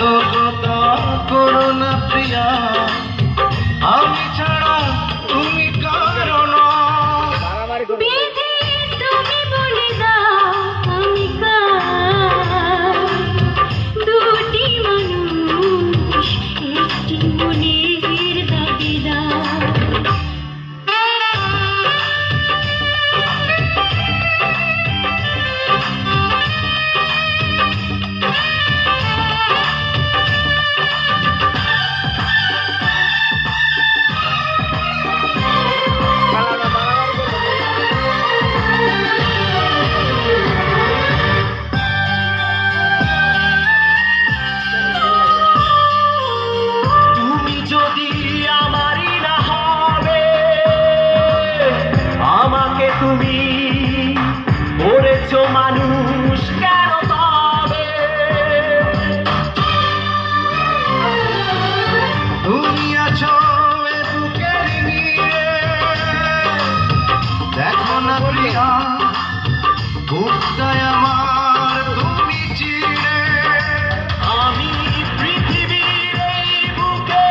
বিশ্বাসঘাতকতা করো না প্রিয়া, আমি ছাড়া তুমি কারণ। বিধি তুমি বলে দাও আমি কার, দুটি মানুষ একটি মনের দাবিদার। তুমি করেছো মানুষ কেন তবে, তুমি আছো এ বুকের নিয়ে, দেখো না প্রিয়া বুকটায় আমার তুমি চিরে। আমি পৃথিবীর এই বুকে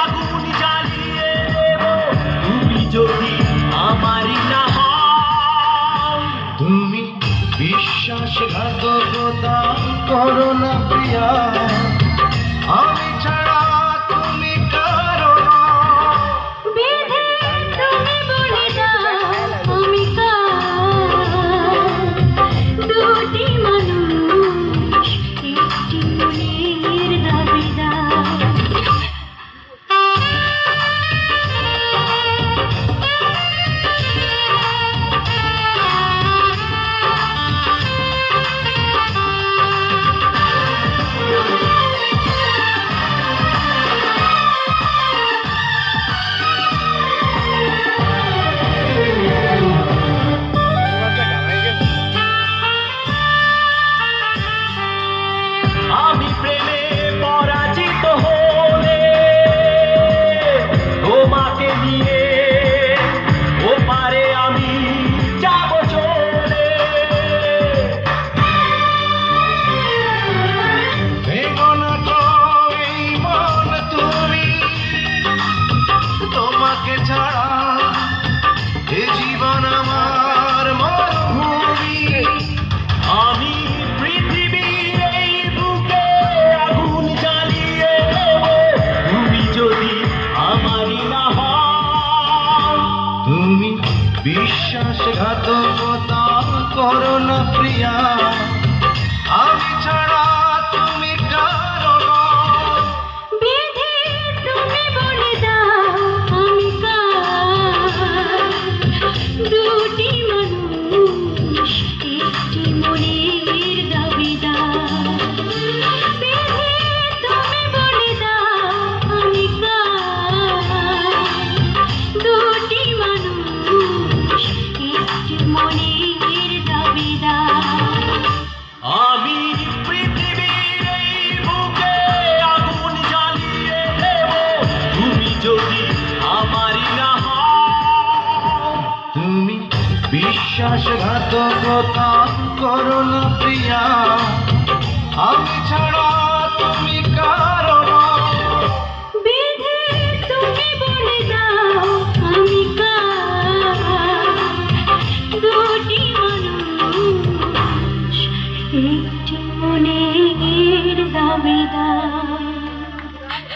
আগুন জ্বালিয়ে দেব, তুমি যদি আমারই না। তুমি বিশ্বাসঘাতকতা করো না প্রিয়া, আমি ছাড়া তুমি কারো না। বিধি তুমি বলে দাও আমি কার, দুটি মানুষ একটি মনের দাবিদার। আমি প্রেমে পরাজিত হলে তোমাকে নিয়ে ওপারে আমি যাব চলে। ভেঙো না তো এই মন তুমি, তোমাকে ছাড়া এ জীবন আমার মরুভূমি। আমি পৃথিবীর এই বুকে আগুন জ্বালিয়ে দেব, তুমি যদি আমারই না হও। তুমি বিশ্বাসঘাতকতা করো না প্রিয়া, আমি ছাড়া তুমি কারো না। বিধি তুমি বলে দাও আমি কার, দুটি মানুষ একটি মনের দাবিদার। বিধি তুমি বলে দাও আমি কার, দুটি মানুষ একটি মনের দাবিদার। আমি পৃথিবীর এই বুকে আগুন জ্বালিয়ে দেব, তুমি যদি আমারই না হও। তুমি বিশ্বাসঘাতকতা করো না প্রিয়া, আমি ছাড়া তুমি কার।